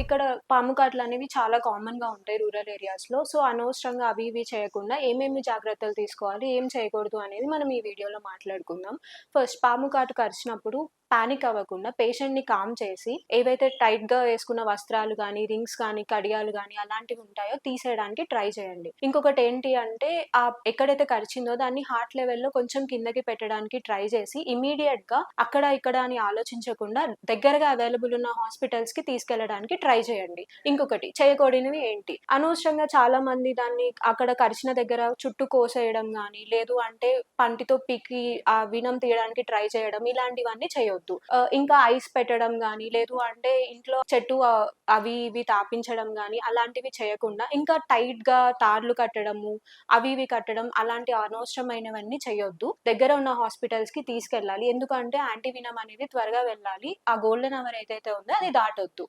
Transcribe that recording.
ఇక్కడ పాము కాట్లనేవి చాలా కామన్‌గా ఉంటాయి రూరల్ ఏరియాస్‌లో. సో, అనవసరంగా అవి ఇవి చేయకుండా ఏమేమి జాగ్రత్తలు తీసుకోవాలి, ఏం చేయకూడదు అనేది మనం ఈ వీడియోలో మాట్లాడుకుందాం. ఫస్ట్ పాము కాటు కరిచినప్పుడు పానిక్ అవ్వకుండా పేషెంట్‌ని కామ్ చేసి ఏవైతే టైట్‌గా వేసుకున్న వస్త్రాలు గానీ, రింగ్స్ కానీ, కడియాలు గానీ అలాంటివి ఉంటాయో తీసేయడానికి ట్రై చేయండి. ఇంకొకటి ఏంటి అంటే ఎక్కడైతే కరిచిందో దాన్ని హార్ట్ లెవెల్‌లో కొంచెం కిందకి పెట్టడానికి ట్రై చేసి ఇమ్మీడియేట్‌గా అక్కడ, ఇక్కడ అని ఆలోచించకుండా దగ్గరగా అవైలబుల్ ఉన్న హాస్పిటల్స్‌కి తీసుకెళ్లడానికి ట్రై చేయండి. ఇంకొకటి చేయకూడనివి ఏంటి? అనవసరంగా చాలా మంది దాన్ని అక్కడ కరిచిన దగ్గర చుట్టూ కోసేయడం గానీ, లేదు అంటే పంటితో పీకి ఆ వినం తీయడానికి ట్రై చేయడం ఇలాంటివన్నీ చేయొద్దు. ఇంకా ఐస్ పెట్టడం గానీ, లేదు అంటే ఇంట్లో చెట్టు అవి ఇవి తాపించడం గానీ అలాంటివి చేయకుండా ఇంకా టైట్‌గా తాడ్లు కట్టడము, అవి ఇవి కట్టడం అలాంటి అనవసరమైనవన్నీ చేయొద్దు. దగ్గర ఉన్న హాస్పిటల్స్‌కి తీసుకెళ్ళాలి. ఎందుకంటే యాంటీ వినం అనేది త్వరగా వెళ్ళాలి. ఆ గోల్డెన్ అవర్ ఏదైతే ఉందో అది దాటొద్దు.